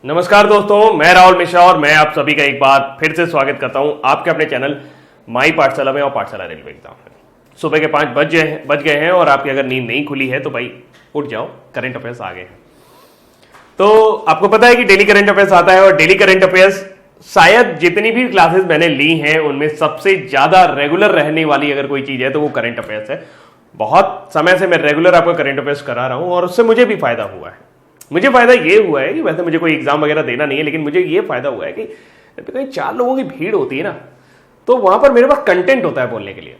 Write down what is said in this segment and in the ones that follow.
नमस्कार दोस्तों, मैं राहुल मिश्रा और मैं आप सभी का एक बार फिर से स्वागत करता हूं आपके अपने चैनल माई पाठशाला में और पाठशाला रेलवे एग्जाम में। सुबह के 5 बज गए हैं और आपकी अगर नींद नहीं खुली है तो भाई उठ जाओ, करंट अफेयर्स आ गए हैं। तो आपको पता है कि डेली करंट अफेयर्स आता है और डेली करंट अफेयर्स शायद जितनी भी क्लासेस मैंने ली हैं उनमें सबसे ज्यादा रेगुलर रहने वाली अगर कोई चीज है तो वो करंट अफेयर्स है। बहुत समय से मैं रेगुलर आपको करंट अफेयर्स करा रहा हूं और उससे मुझे भी फायदा हुआ है। मुझे फायदा ये हुआ है कि वैसे मुझे कोई एग्जाम वगैरह देना नहीं है, लेकिन मुझे ये फायदा हुआ है कि कहीं 4 लोगों की भीड़ होती है ना, तो वहां पर मेरे पास कंटेंट होता है बोलने के लिए।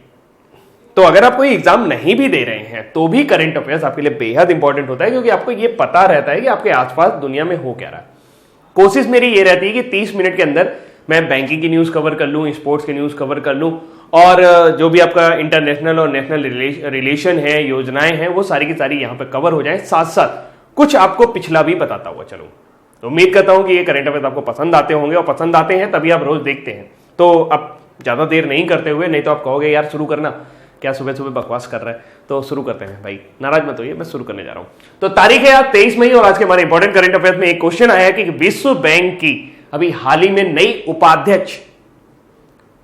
तो अगर आप कोई एग्जाम नहीं भी दे रहे हैं तो भी करंट अफेयर्स आपके लिए बेहद इंपॉर्टेंट होता है, क्योंकि आपको ये पता रहता है कि आपके आसपास दुनिया में हो क्या रहा है। कोशिश मेरी ये रहती है कि 30 मिनट के अंदर मैं बैंकिंग की न्यूज कवर कर लूं, स्पोर्ट्स की न्यूज कवर कर लूं, और जो भी आपका इंटरनेशनल और नेशनल रिलेशन है, योजनाएं हैं, वो सारी की सारी यहां पर कवर हो जाए। साथ साथ कुछ आपको पिछला भी बताता हुआ चलूं। तो उम्मीद करता हूं कि ये करंट अफेयर्स आपको पसंद आते होंगे, और पसंद आते हैं तभी आप रोज देखते हैं। तो अब ज्यादा देर नहीं करते हुए, नहीं तो आप कहोगे यार शुरू करना, क्या सुबह सुबह बकवास कर रहा है, तो शुरू करते हैं। भाई नाराज मत होइए, मैं शुरू करने जा रहा हूं। तो तारीख है आज 23 मई और आज के हमारे इंपॉर्टेंट करंट अफेयर्स में एक क्वेश्चन आया कि विश्व बैंक की अभी हाल ही में नई उपाध्यक्ष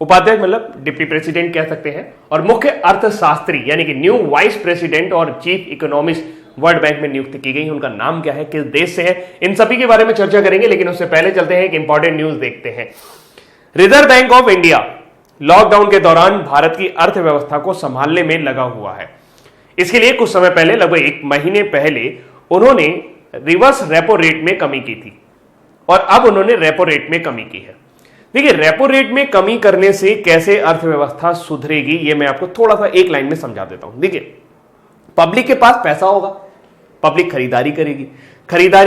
मतलब डिप्टी प्रेसिडेंट कह सकते हैं, और मुख्य अर्थशास्त्री यानी कि न्यू वाइस प्रेसिडेंट और चीफ इकोनॉमिस्ट वर्ल्ड बैंक में नियुक्त की गई। उनका नाम क्या है, किस देश से है, इन सभी के बारे में चर्चा करेंगे। लेकिन उससे पहले चलते हैं एक इंपॉर्टेंट न्यूज देखते हैं। Reserve bank of India lockdown के दौरान भारत की अर्थव्यवस्था को संभालने में लगा हुआ है। इसके लिए कुछ समय पहले, लगभग 1 महीने पहले, उन्होंने रिवर्स रेपो रेट में कमी की थी और अब उन्होंने रेपो रेट में कमी की है। देखिए, रेपो रेट में कमी करने से कैसे अर्थव्यवस्था सुधरेगी, ये मैं आपको थोड़ा सा एक लाइन में समझा देता हूं। देखिए, पब्लिक के पास पैसा होगा, पब्लिक खरीदारी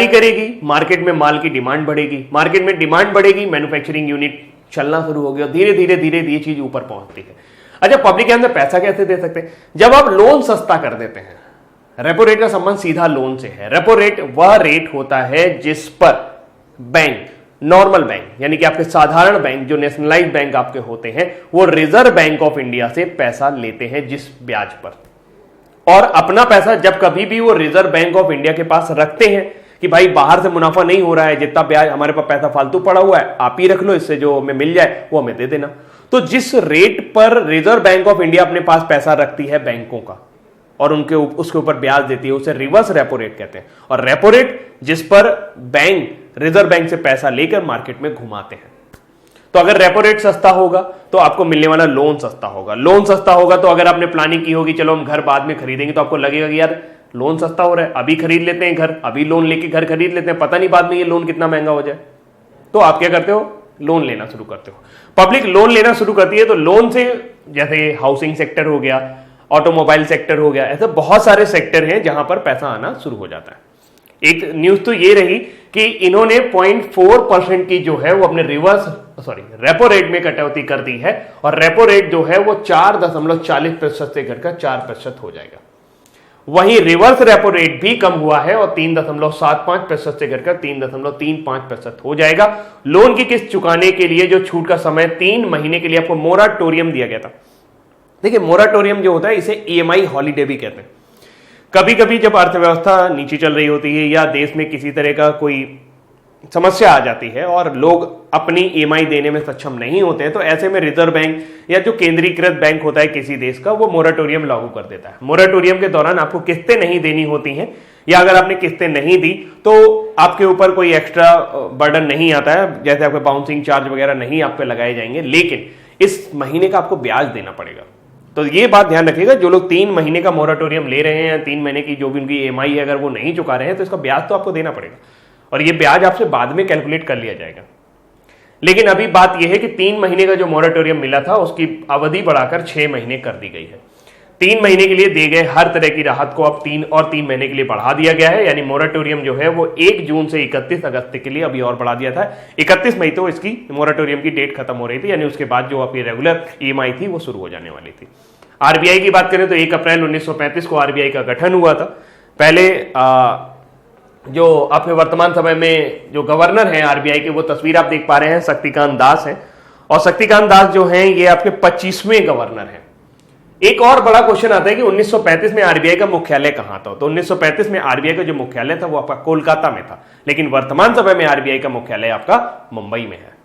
करेगी, मार्केट में माल की डिमांड बढ़ेगी, मार्केट में डिमांड बढ़ेगी, मैन्युफैक्चरिंग यूनिट चलना शुरू हो गया, धीरे धीरे ये चीज ऊपर पहुंचती है। अच्छा, पब्लिक के अंदर पैसा कैसे दे सकते हैं? जब आप लोन सस्ता कर देते हैं। रेपो रेट का संबंध सीधा लोन से है। रेपो रेट वह रेट होता है जिस पर बैंक, नॉर्मल बैंक यानी कि आपके साधारण बैंक, जो नेशनलाइज्ड बैंक आपके होते हैं, वो रिजर्व बैंक ऑफ इंडिया से पैसा लेते हैं जिस ब्याज पर। और अपना पैसा जब कभी भी वो रिजर्व बैंक ऑफ इंडिया के पास रखते हैं कि भाई बाहर से मुनाफा नहीं हो रहा है, जितना ब्याज हमारे पास पैसा फालतू पड़ा हुआ है आप ही रख लो, इससे जो हमें मिल जाए वो हमें दे देना। तो जिस रेट पर रिजर्व बैंक ऑफ इंडिया अपने पास पैसा रखती है बैंकों का और उसके ऊपर ब्याज देती है, उसे रिवर्स रेपो रेट कहते हैं। और रेपो रेट जिस पर बैंक रिजर्व बैंक से पैसा लेकर मार्केट में घुमाते हैं। तो अगर रेपो रेट सस्ता होगा तो आपको मिलने वाला लोन सस्ता होगा। लोन सस्ता होगा तो अगर आपने प्लानिंग की होगी चलो हम घर बाद में खरीदेंगे, तो आपको लगेगा कि यार लोन सस्ता हो रहा है, अभी खरीद लेते हैं घर, अभी लोन लेके घर खरीद लेते हैं, पता नहीं बाद में ये लोन कितना महंगा हो जाए। तो आप क्या करते हो? लोन लेना शुरू करते हो। पब्लिक लोन लेना शुरू करती है, तो लोन से जैसे हाउसिंग सेक्टर हो गया, ऑटोमोबाइल सेक्टर हो गया, ऐसे बहुत सारे सेक्टर हैं जहां पर पैसा आना शुरू हो जाता है। एक न्यूज तो ये रही कि इन्होंने 0.4% की जो है वो अपने रेपो रेट में कटौती कर दी है, और रेपो रेट जो है वो 4.40% से घटकर 4% हो जाएगा। वहीं रिवर्स रेपो रेट भी कम हुआ है और 3.75% से घटकर 3.35% हो जाएगा। लोन की किस्त चुकाने के लिए जो छूट का समय 3 महीने के लिए आपको मोराटोरियम दिया गया था। देखिए, मोराटोरियम जो होता है इसे EMI हॉलीडे भी कहते हैं। कभी कभी जब अर्थव्यवस्था नीचे चल रही होती है या देश में किसी तरह का कोई समस्या आ जाती है और लोग अपनी EMI देने में सक्षम नहीं होते हैं, तो ऐसे में रिजर्व बैंक या जो केंद्रीकृत बैंक होता है किसी देश का, वो मोराटोरियम लागू कर देता है। मोराटोरियम के दौरान आपको किस्तें नहीं देनी होती हैं, या अगर आपने किस्तें नहीं दी तो आपके ऊपर कोई एक्स्ट्रा बर्डन नहीं आता है, जैसे आपके बाउंसिंग चार्ज वगैरह नहीं आप पे लगाए जाएंगे, लेकिन इस महीने का आपको ब्याज देना पड़ेगा। तो ये बात ध्यान रखिएगा, जो लोग 3 महीने का मोराटोरियम ले रहे हैं, 3 महीने की जो भी उनकी EMI है, अगर वो नहीं चुका रहे हैं तो इसका ब्याज तो आपको देना पड़ेगा, और ये ब्याज आपसे बाद में कैलकुलेट कर लिया जाएगा। लेकिन अभी बात यह है कि 3 महीने का जो मोराटोरियम मिला था उसकी अवधि बढ़ाकर 6 महीने कर दी गई है। 3 महीने के लिए दिए गए हर तरह की राहत को अब 3 महीने के लिए बढ़ा दिया गया है। यानी मोराटोरियम जो है वो 1 जून से 31 अगस्त के लिए अभी और बढ़ा दिया था। 31 मई तो इसकी मोराटोरियम की डेट खत्म हो रही थी, यानी उसके बाद जो आपकी रेगुलर EMI थी वो शुरू हो जाने वाली थी। RBI की बात करें तो 1 अप्रैल 1935 को RBI का गठन हुआ था। पहले जो आपके वर्तमान समय में जो गवर्नर हैं RBI के, वो तस्वीर आप देख पा रहे हैं, शक्तिकांत दास हैं, और शक्तिकांत दास जो हैं ये आपके 25वें गवर्नर हैं। एक और बड़ा क्वेश्चन आता है कि 1935 में आरबीआई का मुख्यालय कहां था। तो 1935 में आरबीआई का जो मुख्यालय था वो आपका कोलकाता में था। लेकिन वर्तमान समय में आरबीआई का मुख्यालय आपका मुंबई में है।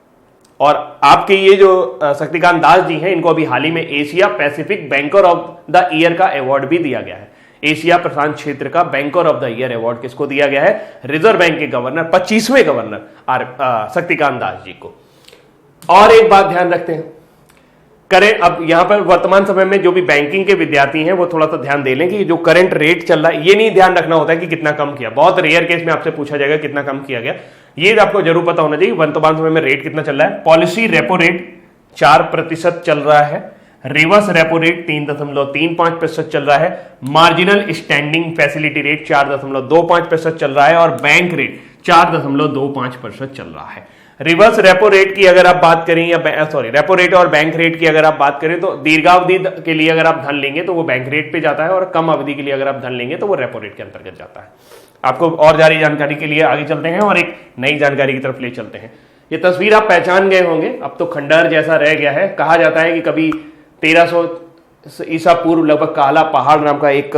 और आपके ये जो शक्तिकांत दास जी हैं, इनको अभी हाल ही में Asia Pacific banker of the year का अवार्ड भी दिया गया है। एशिया प्रशांत क्षेत्र का banker of the year award किसको दिया गया है? रिजर्व बैंक के गवर्नर, 25वें गवर्नर शक्तिकांत दास जी को। और एक बात ध्यान रखते हैं, करें अब यहां पर वर्तमान समय में जो भी बैंकिंग के विद्यार्थी हैं वो थोड़ा सा ध्यान दे लें कि जो करंट रेट चल रहा है, ये नहीं ध्यान रखना होता है कि कितना कम किया। बहुत रेयर केस में आपसे पूछा जाएगा कितना कम किया गया, ये आपको जरूर पता होना चाहिए वर्तमान समय में रेट कितना चल रहा है। पॉलिसी रेपो रेट 4% चल रहा है, रिवर्स रेपो रेट 3.35% चल रहा है, मार्जिनल स्टैंडिंग फैसिलिटी रेट 4.25% चल रहा है और बैंक रेट 4.25% चल रहा है। रिवर्स रेपो रेट की अगर आप बात करें या रेपो रेट और बैंक रेट की अगर आप बात करें तो दीर्घावधि के लिए अगर आप धन लेंगे तो वो बैंक रेट पे जाता है और कम अवधि के लिए अगर आप धन लेंगे तो वो रेपो रेट के अंतर्गत जाता है। आपको और जारी जानकारी के लिए आगे चलते हैं और एक नई जानकारी की तरफ ले चलते हैं। ये तस्वीर आप पहचान गए होंगे, अब तो खंडहर जैसा रह गया है। कहा जाता है कि कभी 1300 ईसा पूर्व लगभग काला पहाड़ नाम का एक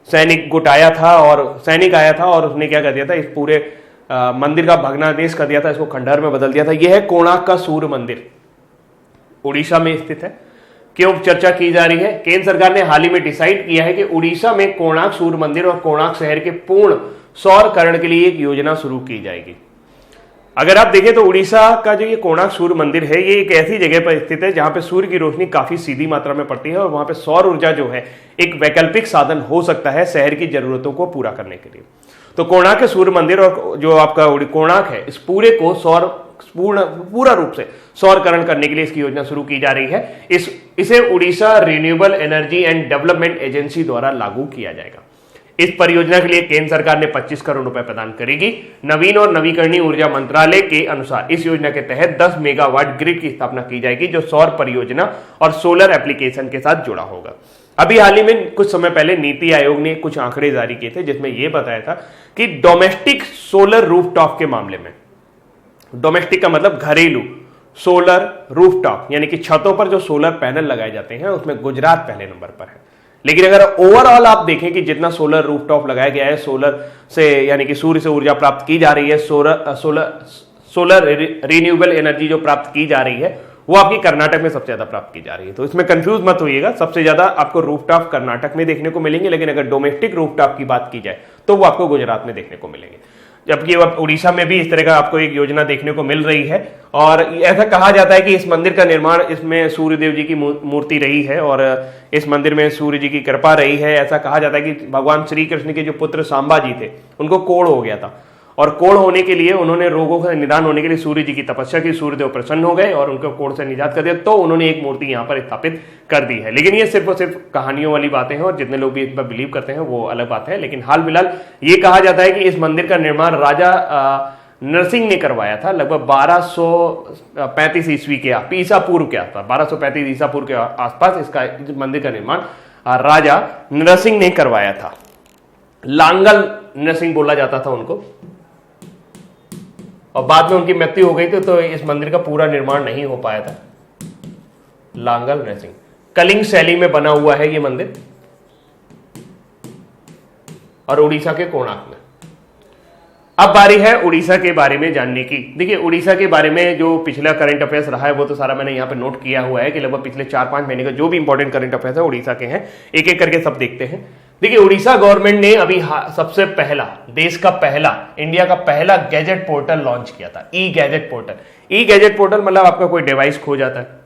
सैनिक गुट आया था और सैनिक आया था और उसने क्या कर दिया था, इस पूरे मंदिर का भग्नादेश कर दिया था, इसको खंडहर में बदल दिया था। यह है कोणार्क का सूर्य मंदिर, उड़ीसा में स्थित है। क्यों चर्चा की जा रही है? केंद्र सरकार ने हाल ही में डिसाइड किया है कि उड़ीसा में कोणार्क सूर्य मंदिर और कोणार्क शहर के पूर्ण सौरकरण के लिए एक योजना शुरू की जाएगी। अगर आप देखें तो उड़ीसा का जो ये कोणार्क सूर्य मंदिर है, ये एक ऐसी जगह पर स्थित है जहां पे सूर्य की रोशनी काफी सीधी मात्रा में पड़ती है और वहां पे सौर ऊर्जा जो है एक वैकल्पिक साधन हो सकता है शहर की जरूरतों को पूरा करने के लिए। तो कोणार्क सूर्य मंदिर और जो आपका कोणार्क है, इस पूरे को पूरा रूप से सौरकरण करने के लिए इसकी योजना शुरू की जा रही है। इसे Orissa renewable energy and development agency द्वारा लागू किया जाएगा। इस परियोजना के लिए केंद्र सरकार ने 25 करोड़ रुपए प्रदान करेगी। नवीन और नवीकरणीय ऊर्जा मंत्रालय के अनुसार इस योजना के तहत 10 मेगावाट ग्रिड की स्थापना की जाएगी जो सौर परियोजना और सोलर एप्लीकेशन के साथ जुड़ा होगा। अभी हाल ही में कुछ समय पहले नीति आयोग ने कुछ आंकड़े जारी किए थे जिसमें यह बताया था कि डोमेस्टिक सोलर रूफटॉप के मामले में, डोमेस्टिक का मतलब घरेलू सोलर रूफटॉप यानी कि छतों पर जो सोलर पैनल लगाए जाते हैं, उसमें गुजरात पहले नंबर पर है। लेकिन अगर ओवरऑल आप देखें कि जितना सोलर रूफटॉप लगाया गया है, सोलर से यानी कि सूर्य से ऊर्जा प्राप्त की जा रही है, सोलर रिन्यूएबल एनर्जी जो प्राप्त की जा रही है, वो आपकी कर्नाटक में सबसे ज्यादा प्राप्त की जा रही है। तो इसमें कंफ्यूज मत होइएगा, सबसे ज्यादा आपको रूफटॉप कर्नाटक में देखने को मिलेंगे, लेकिन अगर डोमेस्टिक रूफटॉप की बात की जाए तो वो आपको गुजरात में देखने को मिलेंगे। जबकि उड़ीसा में भी इस तरह का आपको एक योजना देखने को मिल रही है और ऐसा कहा जाता है कि इस मंदिर का निर्माण, इसमें सूर्यदेव जी की मूर्ति रही है और इस मंदिर में सूर्य जी की कृपा रही है। ऐसा कहा जाता है कि भगवान श्री कृष्ण के जो पुत्र सांबा जी थे, उनको कोढ़ हो गया था और कोढ़ होने के लिए उन्होंने रोगों का निदान होने के लिए सूर्य जी की तपस्या की, सूर्यदेव प्रसन्न हो गए और उनको कोढ़ से निजात कर दिया, तो उन्होंने एक मूर्ति यहाँ पर स्थापित कर दी है। लेकिन ये सिर्फ और सिर्फ कहानियों वाली बातें हैं और जितने लोग भी इस पर बिलीव करते हैं वो अलग बात है। लेकिन हाल फिलहाल ये कहा जाता है कि इस मंदिर का निर्माण राजा नरसिंह ने करवाया था लगभग 1235 ईस्वी के ईसा पूर्व के आसपास, 1235 ईसा पूर्व के आसपास इसका मंदिर का निर्माण राजा नरसिंह ने करवाया था। लांगल नरसिंह बोला जाता था उनको, और बाद में उनकी मृत्यु हो गई थी तो इस मंदिर का पूरा निर्माण नहीं हो पाया था। लांगल नरसिंह कलिंग शैली में बना हुआ है ये मंदिर और उड़ीसा के कोणार्क में। अब बारी है उड़ीसा के बारे में जानने की। देखिए, उड़ीसा के बारे में जो पिछला करंट अफेयर्स रहा है वो तो सारा मैंने यहाँ पे नोट किया हुआ है कि लगभग पिछले 4-5 महीने का जो भी इंपॉर्टेंट करंट अफेयर्स है उड़ीसा के हैं, एक एक करके सब देखते हैं। देखिए, उड़ीसा गवर्नमेंट ने अभी सबसे पहला, देश का पहला, इंडिया का पहला गैजेट पोर्टल लॉन्च किया था, ई गैजेट पोर्टल। ई गैजेट पोर्टल मतलब आपका कोई डिवाइस खो जाता है,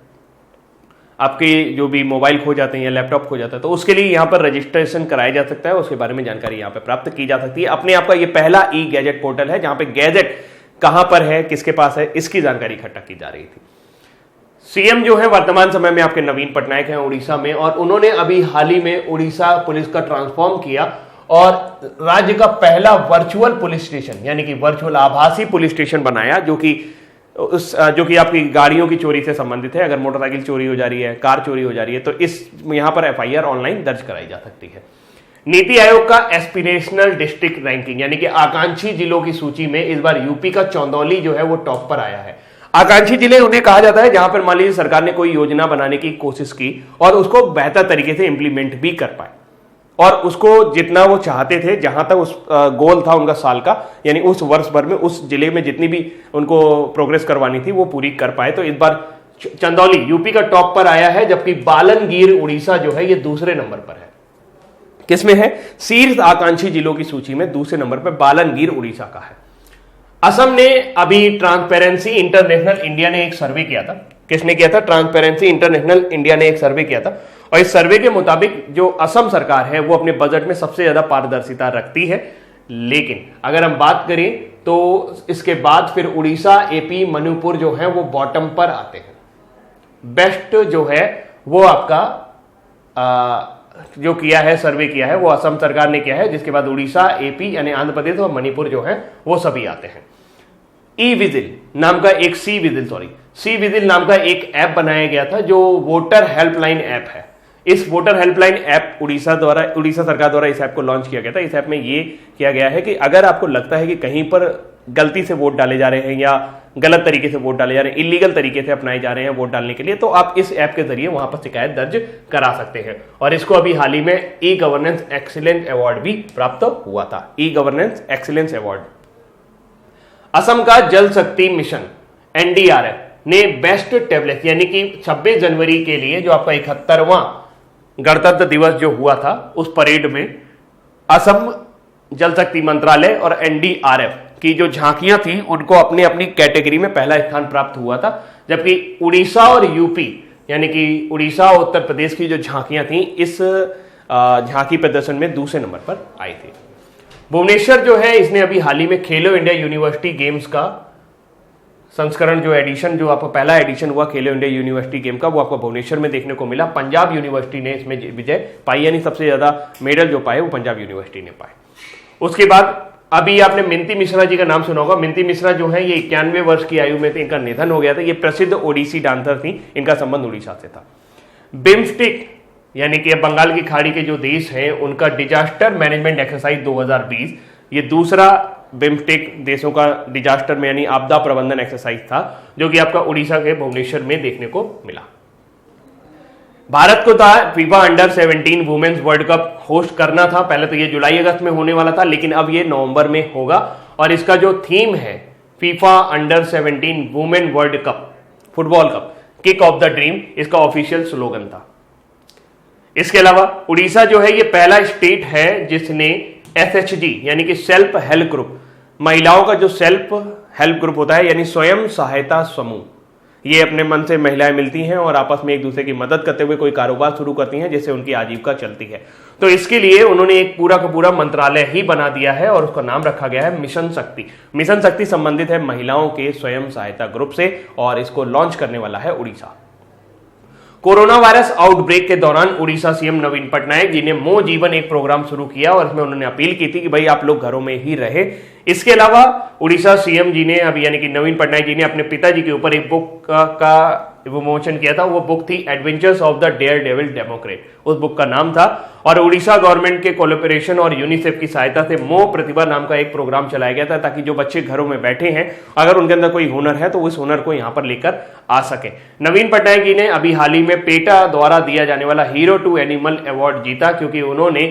आपके जो भी मोबाइल खो जाते हैं या लैपटॉप खो जाता है, तो उसके लिए यहाँ पर रजिस्ट्रेशन कराया जा सकता है, उसके बारे में जानकारी यहाँ पे प्राप्त की जा सकती है। अपने आप का ये पहला ई गैजेट पोर्टल है जहां पे गैजेट कहां पर है, किसके पास है, इसकी जानकारी इकट्ठा की जा रही थी। सीएम जो है वर्तमान समय में आपके नवीन पटनायक हैं उड़ीसा में, और उन्होंने अभी हाल ही में उड़ीसा पुलिस का ट्रांसफॉर्म किया और राज्य का पहला वर्चुअल पुलिस स्टेशन यानी कि वर्चुअल आभासी पुलिस स्टेशन बनाया, जो कि आपकी गाड़ियों की चोरी से संबंधित है। अगर मोटरसाइकिल चोरी हो जा रही है, कार चोरी हो जा रही है, तो इस यहां पर एफआईआर ऑनलाइन दर्ज कराई जा सकती है। नीति आयोग का एस्पिरेशनल डिस्ट्रिक्ट रैंकिंग यानी कि आकांक्षी जिलों की सूची में इस बार यूपी का चंदौली जो है वो टॉप पर आया है। आकांक्षी जिले उन्हें कहा जाता है जहां पर मान लीजिए सरकार ने कोई योजना बनाने की कोशिश की और उसको बेहतर तरीके से इंप्लीमेंट भी कर पाए। और उसको जितना वो चाहते थे, जहां तक उस गोल था उनका साल का, यानी उस वर्ष भर में उस जिले में जितनी भी उनको प्रोग्रेस करवानी थी वो पूरी कर पाए। तो इस बार चंदौली यूपी का टॉप पर आया है, जबकि बालनगीर उड़ीसा जो है ये दूसरे नंबर पर है। किसमें है? शीर्ष आकांक्षी जिलों की सूची में दूसरे नंबर पर बालनगीर उड़ीसा का है। असम ने अभी ट्रांसपेरेंसी इंटरनेशनल इंडिया ने एक सर्वे किया था। किसने किया था? ट्रांसपेरेंसी इंटरनेशनल इंडिया ने एक सर्वे किया था, और इस सर्वे के मुताबिक जो असम सरकार है वो अपने बजट में सबसे ज्यादा पारदर्शिता रखती है। लेकिन अगर हम बात करें तो इसके बाद फिर उड़ीसा, एपी, मणिपुर जो है वो बॉटम पर आते हैं। बेस्ट जो है वो आपका जो किया है, सर्वे किया है, वो असम सरकार ने किया है, जिसके बाद उड़ीसा, एपी यानी आंध्र प्रदेश और मणिपुर जो है वो सभी आते हैं। सी विजिल नाम का एक ऐप बनाया गया था जो वोटर हेल्पलाइन ऐप है। इस वोटर हेल्पलाइन ऐप उड़ीसा सरकार द्वारा इस ऐप को लॉन्च किया गया था। इस ऐप में ये किया गया है कि अगर आपको लगता है कि कहीं पर गलती से वोट डाले जा रहे हैं या गलत तरीके से वोट डाले जा रहे हैं, इलीगल तरीके से अपनाए जा रहे हैं वोट डालने के लिए, तो आप इस ऐप के जरिए वहां पर शिकायत दर्ज करा सकते हैं। और इसको अभी हाल ही में ई गवर्नेंस एक्सीलेंस अवार्ड भी प्राप्त हुआ था। E governance excellence award. Assam का जल शक्ति मिशन एनडीआरएफ ने बेस्ट टैबलेट यानी कि 26 जनवरी के लिए जो आपका 71वां गणतंत्र दिवस जो हुआ था उस परेड में असम जल शक्ति मंत्रालय और एनडीआरएफ की जो झांकियां थी उनको अपनी अपनी कैटेगरी में पहला स्थान प्राप्त हुआ था, जबकि उड़ीसा और यूपी यानी कि उड़ीसा और उत्तर प्रदेश की जो झांकियां थी इस झांकी प्रदर्शन में दूसरे नंबर पर आई थी। भुवनेश्वर जो है इसने अभी हाल ही में खेलो इंडिया यूनिवर्सिटी गेम्स का संस्करण जो एडिशन जो आपका पहला एडिशन हुआ खेलो इंडिया यूनिवर्सिटी गेम का वो आपको भुवनेश्वर में देखने को मिला। पंजाब यूनिवर्सिटी ने इसमें विजय पाई, यानी सबसे ज्यादा मेडल जो पाए वो पंजाब यूनिवर्सिटी ने पाए। उसके बाद अभी आपने मिंती मिश्रा जी का नाम सुना होगा। मिंती मिश्रा जो है ये 91 वर्ष की आयु में थे, इनका निधन हो गया था। ये प्रसिद्ध ओडिसी डांसर थी, इनका संबंध उड़ीसा से था। बिम्स्टिक यानी कि बंगाल की खाड़ी के जो देश हैं उनका डिजास्टर मैनेजमेंट एक्सरसाइज 2020 ये दूसरा बिम्स्टिक देशों का डिजास्टर में यानी आपदा प्रबंधन एक्सरसाइज था, जो कि आपका उड़ीसा के भुवनेश्वर में देखने को मिला। भारत को था FIFA under 17 women's world cup host करना था। पहले तो ये जुलाई अगस्त में होने वाला था, लेकिन अब ये नवंबर में होगा। और इसका जो थीम है FIFA under 17 women world cup football cup kick off the dream, इसका ऑफिशियल स्लोगन था। इसके अलावा उड़ीसा जो है ये पहला स्टेट है जिसने SHG यानी कि सेल्फ हेल्प ग्रुप, महिलाओं का जो सेल्फ हेल्प ग्रुप होता है यानी स्वयं सहायता समूह, ये अपने मन से महिलाएं मिलती हैं और आपस में एक दूसरे की मदद करते हुए कोई कारोबार शुरू करती हैं जिससे उनकी आजीविका चलती है। तो इसके लिए उन्होंने एक पूरा का पूरा मंत्रालय ही बना दिया है और उसका नाम रखा गया है मिशन शक्ति। मिशन शक्ति संबंधित है महिलाओं के स्वयं सहायता ग्रुप से और इसको लॉन्च करने वाला है उड़ीसा। कोरोना वायरस आउटब्रेक के दौरान उड़ीसा सीएम नवीन पटनायक जी ने मो जीवन एक प्रोग्राम शुरू किया और इसमें उन्होंने अपील की थी कि भाई आप लोग घरों में ही रहे। इसके अलावा उड़ीसा सीएम जी ने अभी यानी कि नवीन पटनायक जी ने अपने पिताजी के ऊपर एक बुक का विमोचन किया था। वो बुक थी adventures of the daredevil democrat, उस बुक का नाम था। और उड़ीसा गवर्नमेंट के कोलैबोरेशन और यूनिसेफ की सहायता से मो प्रतिभा नाम का एक प्रोग्राम चलाया गया था ताकि जो बच्चे घरों में बैठे हैं अगर उनके अंदर कोई हुनर है तो उस हुनर को यहाँ पर लेकर आ सके। नवीन पटनायक जी ने अभी हाल ही में पेटा द्वारा दिया जाने वाला हीरो टू एनिमल अवार्ड जीता, क्योंकि उन्होंने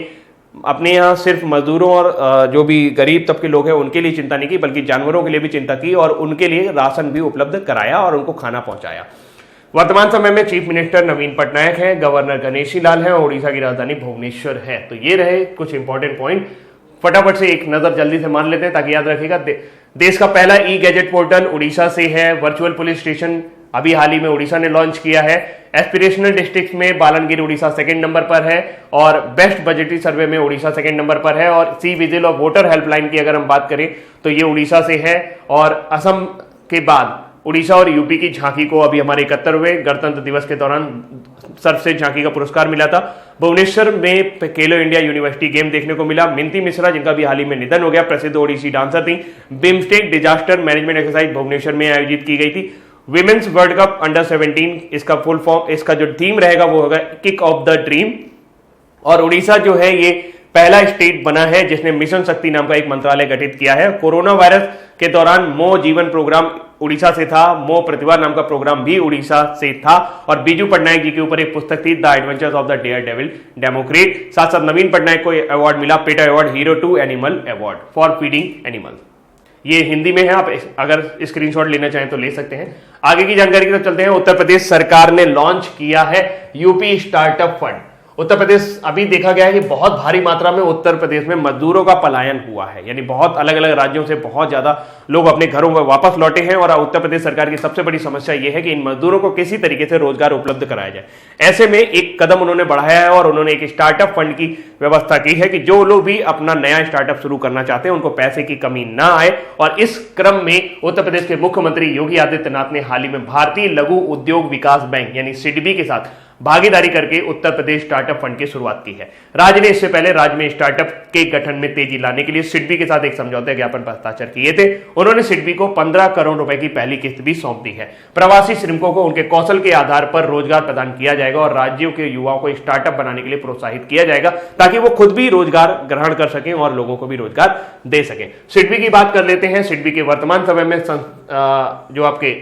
अपने यहाँ सिर्फ मजदूरों और जो भी गरीब तबके लोग हैं उनके लिए चिंता नहीं की, बल्कि जानवरों के लिए भी चिंता की और उनके लिए राशन भी उपलब्ध कराया और उनको खाना पहुंचाया। वर्तमान समय में चीफ मिनिस्टर नवीन पटनायक हैं, गवर्नर गणेशी लाल हैं और उड़ीसा की राजधानी भुवनेश्वर है। तो ये रहे कुछ इंपॉर्टेंट पॉइंट, फटाफट से एक नजर जल्दी से मान लेते हैं ताकि याद रखिएगा। देश का पहला ई गैजेट पोर्टल उड़ीसा से है। वर्चुअल पुलिस स्टेशन अभी हाल ही में उड़ीसा ने लॉन्च किया है। एस्पिरेशनल डिस्ट्रिक्ट में बालनगीर उड़ीसा सेकंड नंबर पर है और बेस्ट बजटरी सर्वे में उड़ीसा सेकंड नंबर पर है। और सी विजिल और वोटर हेल्पलाइन की अगर हम बात करें तो ये उड़ीसा से है। और असम के बाद उड़ीसा और यूपी की झांकी को अभी हमारे 71वें गणतंत्र दिवस के दौरान सर्वश्रेष्ठ झांकी का पुरस्कार मिला था। भुवनेश्वर में खेलो इंडिया यूनिवर्सिटी गेम देखने को मिला। मिंती मिश्रा जिनका भी हाल ही में निधन हो गया, प्रसिद्ध ओडिसी डांसर थी। BIMSTEC disaster management exercise Bhubaneswar में आयोजित की गई थी। विमेन्स वर्ल्ड कप अंडर 17 इसका फुल फॉर्म, इसका जो थीम रहेगा वो होगा किक ऑफ द ड्रीम। और उड़ीसा जो है ये पहला स्टेट बना है जिसने मिशन शक्ति नाम का एक मंत्रालय गठित किया है। कोरोना वायरस के दौरान मो जीवन प्रोग्राम उड़ीसा से था, मोह प्रतिभा नाम का प्रोग्राम भी उड़ीसा से था, और बीजू पटनायक जी के ऊपर एक पुस्तक थी, the adventures of the daredevil democrat. साथ साथ नवीन पटनायक को अवार्ड मिला, PETA award, hero to animal award for feeding animal. ये हिंदी में है, आप अगर स्क्रीनशॉट लेना चाहें तो ले सकते हैं। आगे की जानकारी की तरफ चलते हैं। उत्तर प्रदेश सरकार ने लॉन्च किया है UP startup fund. Uttar Pradesh, अभी देखा गया है कि बहुत भारी मात्रा में उत्तर प्रदेश में मजदूरों का पलायन हुआ है, यानी बहुत अलग अलग राज्यों से बहुत ज्यादा लोग अपने घरों में वापस लौटे हैं, और उत्तर प्रदेश सरकार की सबसे बड़ी समस्या यह है कि इन मजदूरों को किसी तरीके से रोजगार उपलब्ध कराया जाए। ऐसे में एक कदम उन्होंने बढ़ाया है और उन्होंने एक स्टार्टअप फंड की व्यवस्था की है कि जो लोग भी अपना नया स्टार्टअप शुरू करना चाहते हैं उनको पैसे की कमी ना आए। और इस क्रम में उत्तर प्रदेश के मुख्यमंत्री योगी आदित्यनाथ ने हाल ही में भारतीय लघु उद्योग विकास बैंक यानी सिडबी के साथ भागीदारी करके उत्तर प्रदेश स्टार्टअप फंड की शुरुआत की है। राज्य ने इससे पहले राज्य में स्टार्टअप के गठन में तेजी लाने के लिए सिडबी के साथ एक समझौता ज्ञापन पर हस्ताक्षर किए थे। उन्होंने सिडबी को 15 करोड़ रुपए की पहली किस्त भी सौंप दी है। प्रवासी श्रमिकों को उनके कौशल के आधार पर रोजगार प्रदान किया जाएगा और राज्यों के युवाओं को स्टार्टअप बनाने के लिए प्रोत्साहित किया जाएगा ताकि वो खुद भी रोजगार ग्रहण कर सकें और लोगों को भी रोजगार दे सकें। सिडबी की बात कर लेते हैं। सिडबी के वर्तमान समय में जो आपके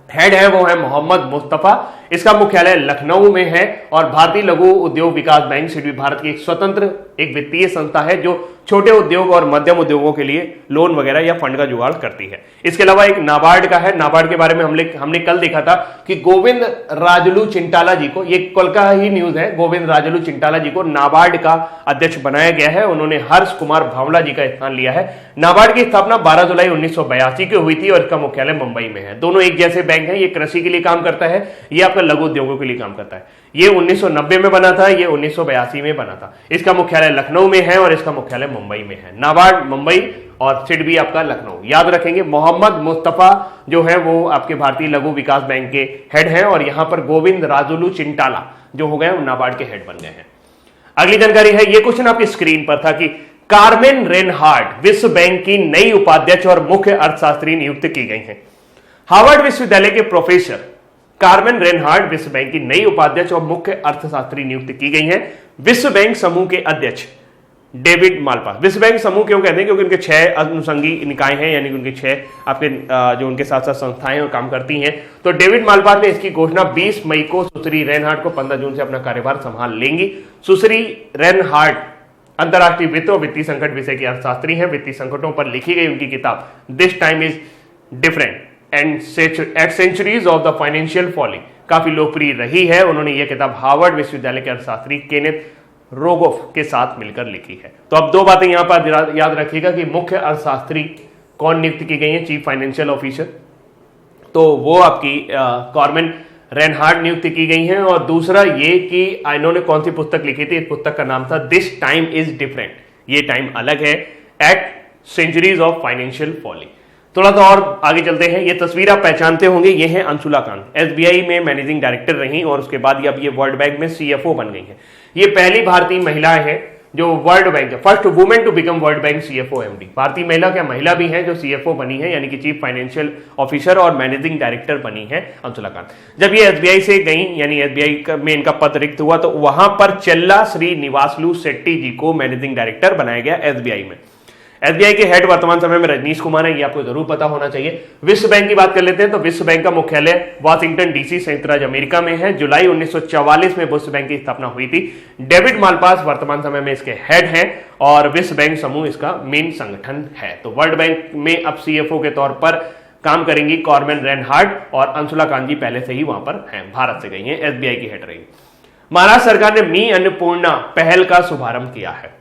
हेड है वो है मोहम्मद मुस्तफा। इसका मुख्यालय लखनऊ में है और भारतीय लघु उद्योग विकास बैंक सिडबी भारत की एक स्वतंत्र एक वित्तीय संस्था है जो छोटे उद्योग और मध्यम उद्योगों के लिए लोन वगैरह या फंड का जुगाड़ करती है। इसके अलावा एक नाबार्ड का है। नाबार्ड के बारे में हमने कल देखा था कि गोविंद राजलू चिंटाला जी को, ये कल का ही न्यूज है, गोविंद राजलू चिंटाला जी को नाबार्ड का अध्यक्ष बनाया गया है। उन्होंने हर्ष कुमार भावला जी का स्थान लिया है। नाबार्ड की स्थापना 12 जुलाई 1982 की हुई थी और इसका मुख्यालय मुंबई में है। दोनों एक जैसे बैंक है। ये कृषि के लिए काम करता है, ये आपका लघु उद्योगों के लिए काम करता है। ये 1990 में बना था, ये 1982 में बना था। इसका मुख्यालय लखनऊ में है और इसका मुख्यालय मुंबई में है। नाबार्ड मुंबई और सिडबी आपका लखनऊ। याद रखेंगे, मोहम्मद मुस्तफा जो है वो आपके भारतीय लघु विकास बैंक के हेड हैं और यहां पर गोविंद राजुलू चिंटाला जो हो गए वो नाबार्ड के हेड बन गए हैं। अगली जानकारी है, ये क्वेश्चन आपकी स्क्रीन पर था कि कार्मेन रेनहार्ड विश्व बैंक की नई उपाध्यक्ष और मुख्य अर्थशास्त्री नियुक्त की गई हैं। हार्वर्ड विश्वविद्यालय के प्रोफेसर कार्मेन रेनहार्ड विश्व बैंक की नई उपाध्यक्ष और मुख्य अर्थशास्त्री नियुक्त की गई हैं। विश्व बैंक समूह के अध्यक्ष डेविड मालपास। विश्व बैंक समूह क्यों कहते हैं? क्योंकि उनके 6 अनुषंगी निकाय हैं, यानी उनके 6 आपके जो उनके साथ साथ संस्थाएं और काम करती हैं। तो डेविड मालपास ने इसकी घोषणा 20 मई को सुश्री रेनहार्ड को 15 जून से अपना कार्यभार संभाल लेंगी। सुश्री रेनहार्ड अंतर्राष्ट्रीय वित्त और वित्तीय संकट विषय की अर्थशास्त्री हैं। वित्तीय संकटों पर लिखी गई उनकी किताब this time is different and centuries of the financial folly काफी लोकप्रिय रही है। उन्होंने यह किताब हार्वर्ड विश्वविद्यालय के अर्थशास्त्री केनेथ रोगोफ के साथ मिलकर लिखी है। तो अब 2 बातें यहां पर याद रखिएगा कि मुख्य अर्थशास्त्री कौन नियुक्त की गई है, चीफ फाइनेंशियल ऑफिसर, तो वो आपकी कार्मेन रेनहार्ड नियुक्त की गई हैं। और दूसरा ये कि इन्होंने कौन सी पुस्तक लिखी थी, इस पुस्तक का नाम था दिस टाइम इज डिफरेंट, ये टाइम अलग है, eight centuries of financial folly. थोड़ा सा और आगे चलते हैं। ये तस्वीर आप पहचानते होंगे, ये है अंशुला कांत। एसबीआई में मैनेजिंग डायरेक्टर रही और उसके बाद अब ये वर्ल्ड बैंक में सीएफओ बन गई हैं। ये पहली भारतीय महिला है जो world bank, first women to become world bank CFO MD. भारतीय महिला क्या महिला भी है जो सीएफओ बनी है, यानी कि चीफ फाइनेंशियल ऑफिसर और मैनेजिंग डायरेक्टर बनी है अंशुला कांत। जब ये एसबीआई से गई, यानी एसबीआई में इनका पद रिक्त हुआ, तो वहां पर चेल्ला श्री निवासलू शेट्टी जी को मैनेजिंग डायरेक्टर बनाया गया एसबीआई में। एसबीआई के हेड वर्तमान समय में रजनीश कुमार है, ये आपको जरूर पता होना चाहिए। विश्व बैंक की बात कर लेते हैं तो विश्व बैंक का मुख्यालय वाशिंगटन डीसी संयुक्त राज्य अमेरिका में है। जुलाई 1944 में विश्व बैंक की स्थापना हुई थी। डेविड मालपास वर्तमान समय में इसके हेड हैं और विश्व बैंक समूह इसका मेन संगठन है। तो वर्ल्ड बैंक में अब सीएफओ के तौर पर काम करेंगी कार्मेन रेनहार्ड और अंशुला कांत जी पहले से ही वहां पर हैं, भारत से गई हैं, एसबीआई की हेड रही। महाराष्ट्र सरकार ने मी अन्नपूर्णा पहल का शुभारंभ किया है।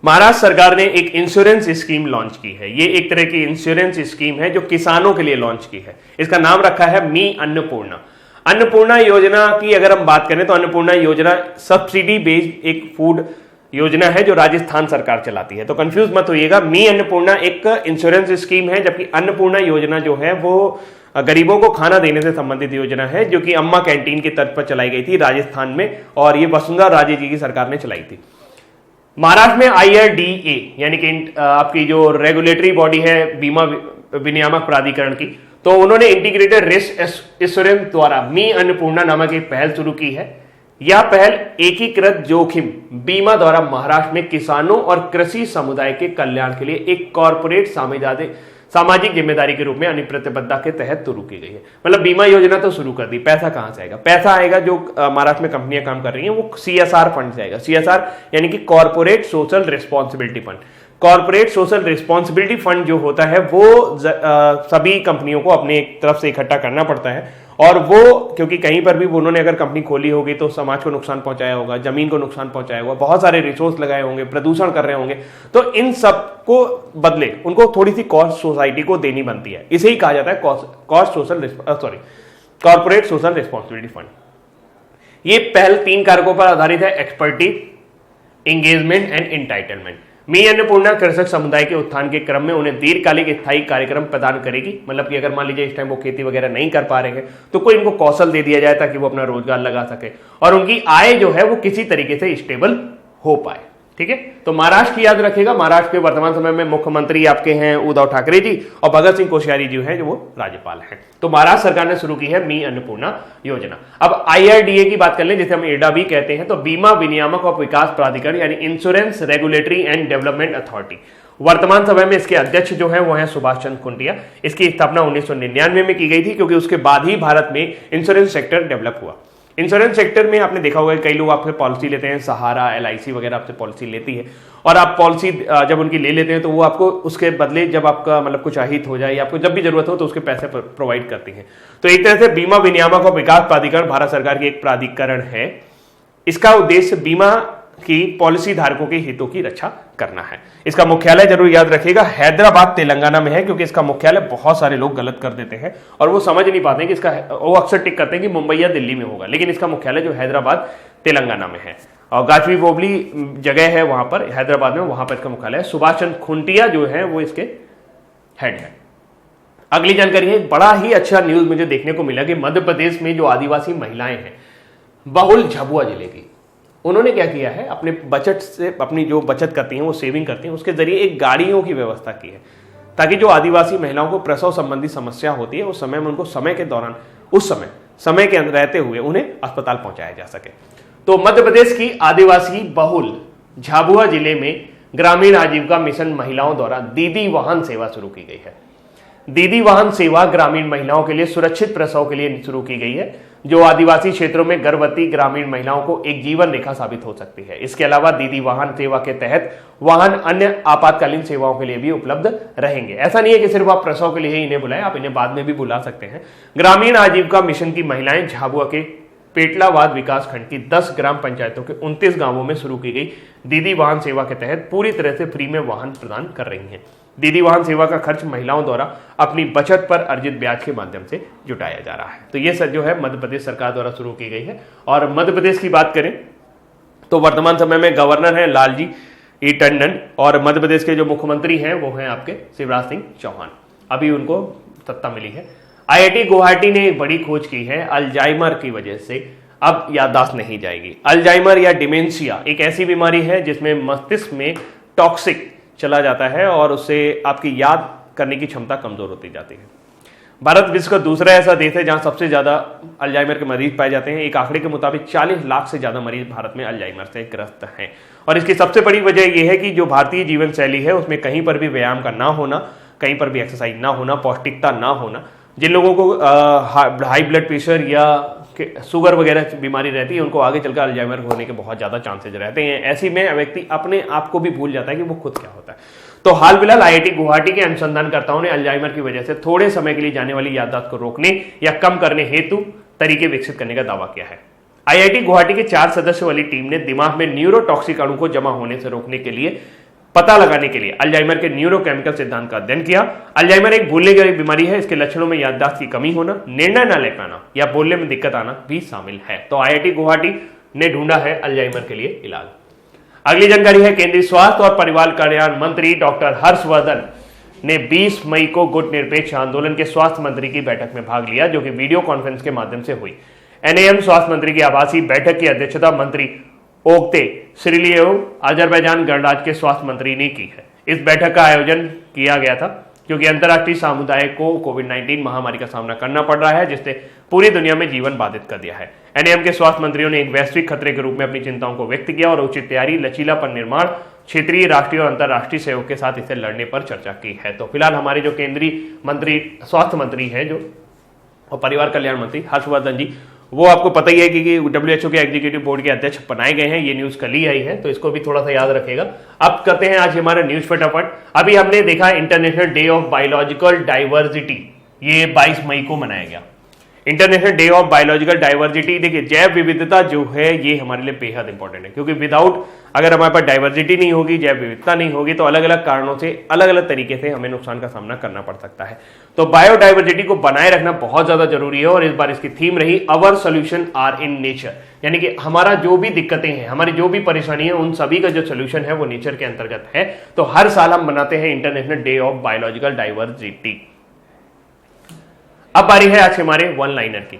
महाराष्ट्र सरकार ने एक इंश्योरेंस स्कीम लॉन्च की है। ये एक तरह की इंश्योरेंस स्कीम है जो किसानों के लिए लॉन्च की है। इसका नाम रखा है मी अन्नपूर्णा। अन्नपूर्णा योजना की अगर हम बात करें तो अन्नपूर्णा योजना सब्सिडी बेस्ड एक फूड योजना है जो राजस्थान सरकार चलाती है। तो कंफ्यूज मत होइएगा, मी अन्नपूर्णा एक इंश्योरेंस स्कीम है, जबकि अन्नपूर्णा योजना जो है वो गरीबों को खाना देने से संबंधित योजना है जो कि अम्मा कैंटीन की तर्ज पर चलाई गई थी राजस्थान में, और ये वसुंधरा राजे जी की सरकार ने चलाई थी। महाराष्ट्र में IRDA यानी कि आपकी जो रेगुलेटरी बॉडी है बीमा विनियामक प्राधिकरण की, तो उन्होंने इंटीग्रेटेड रिस्क एश्योरेंस द्वारा मी अन्नपूर्णा नामक एक पहल शुरू की है। यह पहल एकीकृत जोखिम बीमा द्वारा महाराष्ट्र में किसानों और कृषि समुदाय के कल्याण के लिए एक कॉर्पोरेट सामाजिक जिम्मेदारी के रूप में अनुप्रतिबद्धता के तहत शुरू की गई है। मतलब बीमा योजना तो शुरू कर दी, पैसा कहां से आएगा? पैसा आएगा जो महाराष्ट्र में कंपनियां काम कर रही हैं वो CSR फंड से आएगा। CSR यानी कि corporate social responsibility fund. Corporate social responsibility fund जो होता है वो सभी कंपनियों को अपने एक तरफ से इकट्ठा करना पड़ता है, और वो क्योंकि कहीं पर भी उन्होंने अगर कंपनी खोली होगी तो समाज को नुकसान पहुंचाया होगा, जमीन को नुकसान पहुंचाया होगा, बहुत सारे रिसोर्स लगाए होंगे, प्रदूषण कर रहे होंगे, तो इन सब को बदले उनको थोड़ी सी कॉस्ट सोसाइटी को देनी बनती है। इसे ही कहा जाता है कॉर्पोरेट सोशल रिस्पॉन्सिबिलिटी फंड। ये पहल 3 कारकों पर आधारित है: एक्सपर्टीज, एंगेजमेंट एंड एंटाइटलमेंट। मी अन्नपूर्णा कृषक समुदाय के उत्थान के क्रम में उन्हें दीर्घकालिक स्थायी कार्यक्रम प्रदान करेगी। मतलब कि अगर मान लीजिए इस टाइम वो खेती वगैरह नहीं कर पा रहे हैं तो कोई इनको कौशल दे दिया जाए ताकि वो अपना रोजगार लगा सके और उनकी आय जो है वो किसी तरीके से स्टेबल हो पाए। ठीक है, तो महाराष्ट्र की याद रखेगा। महाराष्ट्र के वर्तमान समय में मुख्यमंत्री आपके हैं उद्धव ठाकरे जी और भगत सिंह कोश्यारी जी हैं जो वो राज्यपाल हैं। तो महाराष्ट्र सरकार ने शुरू की है मी अन्नपूर्णा योजना। अब IRDA की बात कर लें, जिसे हम एडा भी कहते हैं, तो बीमा विनियामक और विकास प्राधिकरण यानी insurance regulatory and development authority. वर्तमान समय में इसके अध्यक्ष जो है वो है सुभाष चंद्र खुंटिया। इसकी स्थापना 1999 में की गई थी क्योंकि उसके बाद ही भारत में इंश्योरेंस सेक्टर डेवलप हुआ। इंश्योरेंस सेक्टर में आपने देखा होगा कई लोग आपसे पॉलिसी लेते हैं, सहारा, LIC वगैरह आपसे पॉलिसी लेती है, और आप पॉलिसी जब उनकी ले लेते हैं तो वो आपको उसके बदले जब आपका मतलब कुछ अहित हो जाए या आपको जब भी जरूरत हो तो उसके पैसे प्रोवाइड करती हैं। तो एक तरह से बीमा विनियामक और विकास प्राधिकरण भारत सरकार की एक प्राधिकरण है। इसका उद्देश्य बीमा की पॉलिसी धारकों के हितों की रक्षा करना है। इसका मुख्यालय जरूर याद रखिएगा हैदराबाद तेलंगाना में है, क्योंकि इसका मुख्यालय बहुत सारे लोग गलत कर देते हैं और वो समझ नहीं पाते हैं कि इसका, वो अक्सर टिक करते हैं कि मुंबई या दिल्ली में होगा, लेकिन इसका मुख्यालय जो हैदराबाद तेलंगाना में है और गाचवी बोबली जगह है वहां पर हैदराबाद में, वहां पर इसका मुख्यालय है। सुभाष चंद्र खुंटिया जो है वो इसके हेड है। अगली जानकारी है, बड़ा ही अच्छा न्यूज मुझे देखने को मिला कि मध्य प्रदेश में जो आदिवासी महिलाएं हैं बहुल झाबुआ जिले की, उन्होंने क्या किया है, अपने बचत से अपनी जो बचत करती हैं वो सेविंग करती हैं, उसके जरिए एक गाड़ियों की व्यवस्था की है ताकि जो आदिवासी महिलाओं को प्रसव संबंधी समस्या होती है उस समय में उनको समय के दौरान समय के अंदर रहते हुए उन्हें अस्पताल पहुंचाया जा सके। तो मध्य प्रदेश की आदिवासी बहुल झाबुआ जिले में ग्रामीण आजीविका मिशन महिलाओं द्वारा दीदी वाहन सेवा शुरू की गई है। दीदी वाहन सेवा ग्रामीण महिलाओं के लिए सुरक्षित प्रसव के लिए शुरू की गई है, जो आदिवासी क्षेत्रों में गर्भवती ग्रामीण महिलाओं को एक जीवन रेखा साबित हो सकती है। इसके अलावा दीदी वाहन सेवा के तहत वाहन अन्य आपातकालीन सेवाओं के लिए भी उपलब्ध रहेंगे। ऐसा नहीं है कि सिर्फ आप प्रसव के लिए ही इन्हें बुलाएं, आप इन्हें बाद में भी बुला सकते हैं। ग्रामीण आजीविका मिशन की महिलाएं झाबुआ के पेटलावाद विकास खंड की 10 ग्राम पंचायतों के 29 गांवों में शुरू की गई दीदी वाहन सेवा के तहत पूरी तरह से फ्री में वाहन प्रदान कर रही हैं। दीदी वाहन सेवा का खर्च महिलाओं द्वारा अपनी बचत पर अर्जित ब्याज के माध्यम से जुटाया जा रहा है। तो ये सब जो है मध्य प्रदेश सरकार द्वारा शुरू की गई है। और मध्य प्रदेश की बात करें तो वर्तमान समय में गवर्नर हैं लालजी टंडन और मध्य प्रदेश के जो मुख्यमंत्री हैं वो हैं आपके शिवराज सिंह चौहान। अभी उनको सत्ता मिली है। IIT गुवाहाटी ने एक बड़ी खोज की है, अल्जाइमर की वजह से अब याददाश्त नहीं जाएगी। अल्जाइमर या डिमेंशिया एक ऐसी बीमारी है जिसमें मस्तिष्क में टॉक्सिक चला जाता है और उससे आपकी याद करने की क्षमता कमजोर होती जाती है। भारत विश्व का दूसरा ऐसा देश है जहां सबसे ज्यादा अल्जाइमर के मरीज पाए जाते हैं। एक आंकड़े के मुताबिक 40 लाख से ज्यादा मरीज भारत में अल्जाइमर से ग्रस्त हैं और इसकी सबसे बड़ी वजह यह है कि जो भारतीय जीवन शैली है उसमें कहीं पर भी व्यायाम का ना होना, कहीं पर भी एक्सरसाइज ना होना, पौष्टिकता ना होना। जिन लोगों को हाई ब्लड प्रेशर या शुगर वगैरह बीमारी रहती है उनको आगे चलकर अल्जाइमर होने के बहुत ज्यादा चांसेज रहते हैं। ऐसी में व्यक्ति अपने आप को भी भूल जाता है कि वो खुद क्या होता है। तो हाल फिलहाल IIT गुवाहाटी के अनुसंधानकर्ताओं ने अल्जाइमर की वजह से थोड़े समय के लिए जाने वाली याददाश्त को रोकने या कम करने हेतु तरीके विकसित करने का दावा किया है। IIT गुवाहाटी के 4 सदस्यों वाली टीम ने दिमाग में न्यूरोटॉक्सिक अणु को जमा होने से रोकने के लिए पता लगाने के लिए अल्जाइमर के न्यूरोकेमिकल सिद्धांत का अध्ययन किया। अल्जाइमर एक भूलने की बीमारी है। इसके लक्षणों में याददाश्त की कमी होना, निर्णय न ले पाना या बोलने में दिक्कत आना भी शामिल है। तो IIT गुवाहाटी ने ढूंढा है अल्जाइमर के लिए इलाज। अगली जानकारी है, केंद्रीय स्वास्थ्य और परिवार कल्याण मंत्री डॉक्टर हर्षवर्धन ने 20 मई को गुट निरपेक्ष आंदोलन के स्वास्थ्य मंत्री की बैठक में भाग लिया, जो कि वीडियो कॉन्फ्रेंस के माध्यम से हुई। NAM स्वास्थ्य मंत्री की आभासी बैठक की अध्यक्षता मंत्री ओक्ते सिरिलियोव अजरबैजान गणराज्य के स्वास्थ्य मंत्री ने की है। इस बैठक का आयोजन किया गया था क्योंकि अंतर्राष्ट्रीय समुदाय को कोविड-19 महामारी का सामना करना पड़ रहा है, जिसने पूरी दुनिया में जीवन बाधित कर दिया है। NAM के स्वास्थ्य मंत्रियों ने एक वैश्विक खतरे के रूप में अपनी चिंताओं को व्यक्त किया और उचित तैयारी, लचीलापन निर्माण, क्षेत्रीय, राष्ट्रीय और अंतर्राष्ट्रीय सहयोग के साथ इसे लड़ने पर चर्चा की है। तो फिलहाल हमारे जो केंद्रीय मंत्री, स्वास्थ्य मंत्री है जो और परिवार कल्याण मंत्री हर्षवर्धन जी, वो आपको पता ही है कि WHO के एग्जीक्यूटिव बोर्ड के अध्यक्ष बनाए गए हैं। ये न्यूज कल ही आई है, तो इसको भी थोड़ा सा याद रखेगा। अब करते हैं आज हमारा न्यूज फटाफट। अभी हमने देखा international day of biological diversity, ये 22 मई को मनाया गया। International day of biological diversity, देखिए जैव विविधता जो है ये हमारे लिए बेहद इंपॉर्टेंट है, क्योंकि विदाउट, अगर हमारे पास डाइवर्सिटी नहीं होगी, जैव विविधता नहीं होगी, तो अलग अलग कारणों से अलग अलग तरीके से हमें नुकसान का सामना करना पड़ सकता है। तो बायोडाइवर्सिटी को बनाए रखना बहुत ज्यादा जरूरी है। और इस बार इसकी थीम रही अवर सोल्यूशन आर इन नेचर, यानी कि हमारा जो भी दिक्कतें हैं, हमारी जो भी परेशानी है, उन सभी का जो सोल्यूशन है वो नेचर के अंतर्गत है। तो हर साल हम मनाते हैं international day of biological diversity. अब बारी है आज हमारे वन लाइनर की।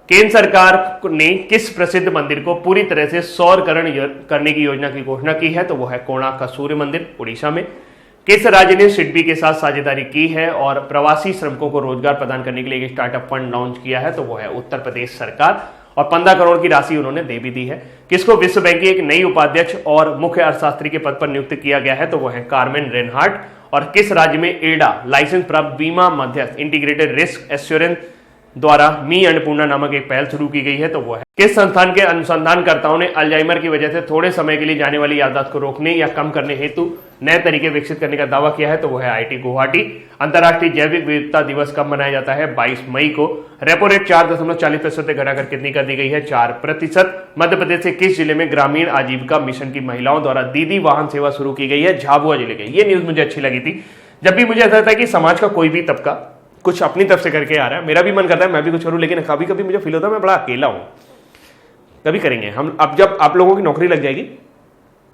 केंद्र सरकार ने किस प्रसिद्ध मंदिर को पूरी तरह से सौरकरण करने की योजना की घोषणा की है? तो वो है कोणार्क का सूर्य मंदिर उड़ीसा में। किस राज्य ने सिडबी के साथ साझेदारी की है और प्रवासी श्रमिकों को रोजगार प्रदान करने के लिए एक स्टार्टअप फंड लॉन्च किया है? तो वो है उत्तर प्रदेश सरकार, और 15 करोड़ की राशि उन्होंने दे भी दी है। किसको विश्व बैंक की एक नई उपाध्यक्ष और मुख्य अर्थशास्त्री के पद पर नियुक्त किया गया है? तो वो है कार्मेन रेनहार्ट। और किस राज्य में एडा लाइसेंस प्राप्त बीमा मध्यस्थ इंटीग्रेटेड रिस्क एश्योरेंस द्वारा मी अन्नपूर्णा नामक एक पहल शुरू की गई है? तो वो है किस संस्थान के अनुसंधानकर्ताओं ने अल्जाइमर की वजह से थोड़े समय के लिए जाने वाली याददाश्त को रोकने या कम करने हेतु नए तरीके विकसित करने का दावा किया है? तो वो है IIT गुवाहाटी। अंतर्राष्ट्रीय जैविक विविधता दिवस कब मनाया जाता है? 22 मई को। रेपो रेट 4.40% से घटाकर कितनी कर दी गई है? 4%। मध्य प्रदेश के किस जिले में ग्रामीण आजीविका मिशन की महिलाओं द्वारा दीदी वाहन सेवा शुरू की गई है? झाबुआ जिले के। ये न्यूज मुझे अच्छी लगी थी। जब भी मुझे ऐसा लगता है कि समाज का कोई भी तबका कुछ अपनी तरफ से करके आ रहा है, मेरा भी मन करता है मैं भी कुछ करूं, लेकिन कभी कभी मुझे फील होता है मैं बड़ा अकेला हूं। कभी करेंगे हम, अब जब आप लोगों की नौकरी लग जाएगी,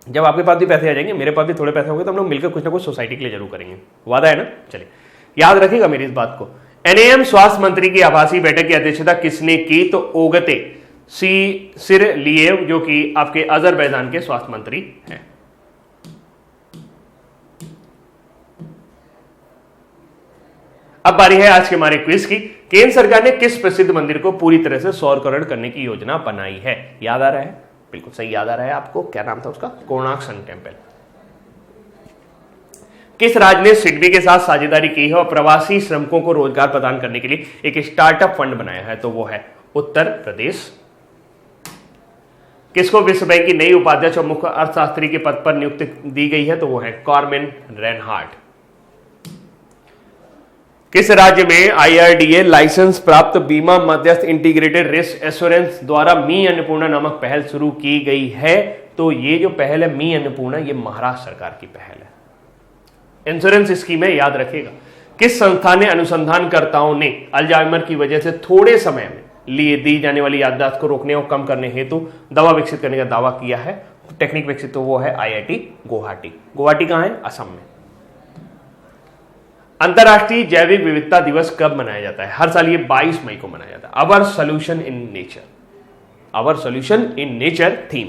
जब आपके पास भी पैसे आ जाएंगे, मेरे पास भी थोड़े पैसे होंगे, तो हम लोग मिलकर कुछ ना कुछ सोसाइटी के लिए जरूर करेंगे। वादा है ना? चलिए याद रखिएगा मेरी इस बात को। NAM स्वास्थ्य मंत्री की आभासी बैठक की अध्यक्षता किसने की? तो ओगते सिरलिएव, जो कि आपके अजरबैजान के स्वास्थ्य मंत्री हैं। अब बारी है आज के हमारे क्विज की। केंद्र सरकार ने किस प्रसिद्ध मंदिर को पूरी तरह से सौरकरण करने की योजना बनाई है? याद आ रहा है? बिल्कुल सही याद आ रहा है आपको। क्या नाम था उसका? Konark sun temple. किस राज्य ने सिडबी के साथ साझेदारी की है और प्रवासी श्रमिकों को रोजगार प्रदान करने के लिए एक स्टार्टअप फंड बनाया है? तो वो है उत्तर प्रदेश। किसको विश्व बैंक की नई उपाध्यक्ष और मुख्य अर्थशास्त्री के पद पर नियुक्ति दी गई है? तो वो है कार्मेन रेनहार्ट। किस राज्य में IRDA लाइसेंस प्राप्त बीमा मध्यस्थ इंटीग्रेटेड रिस्क एश्योरेंस द्वारा मी अन्नपूर्णा नामक पहल शुरू की गई है? तो ये जो पहल है मी अन्नपूर्णा, ये महाराष्ट्र सरकार की पहल है। इंश्योरेंस स्कीम है, याद रखिएगा। किस संस्था ने अनुसंधानकर्ताओं ने अल्जाइमर की वजह से थोड़े समय में लिए दी जाने वाली याददाश्त को रोकने और कम करने हेतु दवा विकसित करने का दावा किया है? टेक्निक विकसित, तो वो है IIT गुवाहाटी। गुवाहाटी कहां है? असम में। अंतर्राष्ट्रीय जैविक विविधता दिवस कब मनाया जाता है? हर साल ये 22 मई को मनाया जाता है। Our solution in nature, our solution in nature theme.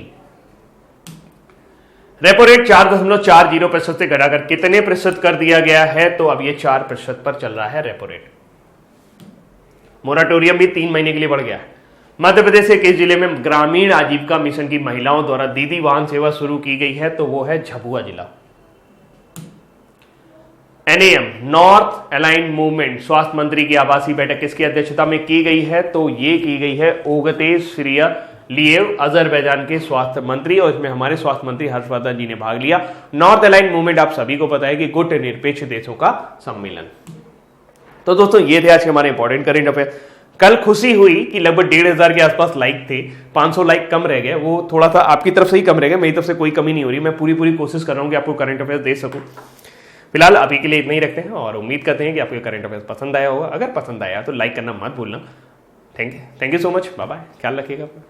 Repo rate 4.40% से घटाकर कितने प्रतिशत कर दिया गया है? तो अब ये 4% पर चल रहा है रेपो रेट। मोराटोरियम भी 3 महीने के लिए बढ़ गया है। मध्य प्रदेश के किस जिले में ग्रामीण आजीविका मिशन की महिलाओं द्वारा दीदी वाहन सेवा शुरू की गई है? तो वो है झाबुआ जिला। NAM नॉर्थ अलाइंड मूवमेंट स्वास्थ्य मंत्री की आभासी बैठक किसकी अध्यक्षता में की गई है? तो ये की गई है ओगते सिरलिएव, अजरबैजान के स्वास्थ्य मंत्री, और इसमें हमारे स्वास्थ्य मंत्री हर्षवर्धन जी ने भाग लिया। नॉर्थ अलाइंड मूवमेंट आप सभी को पता है कि गुट निरपेक्ष देशों का सम्मेलन। तो दोस्तों ये थे आज के हमारे इंपॉर्टेंट करंट अफेयर। कल खुशी हुई कि लगभग 1500 के आसपास लाइक थे, 500 लाइक कम रह गए। वो थोड़ा सा आपकी तरफ से ही कम रह गए, मेरी तरफ से कोई कमी नहीं हो रही। मैं पूरी कोशिश कर रहा हूँ कि आपको करंट अफेयर दे सकूँ। फिलहाल अभी के लिए इतना ही रखते हैं और उम्मीद करते हैं कि आपको करंट अफेयर्स पसंद आया होगा। अगर पसंद आया तो लाइक करना मत भूलना। Thank you so much. Bye bye, ख्याल रखिएगा अपना।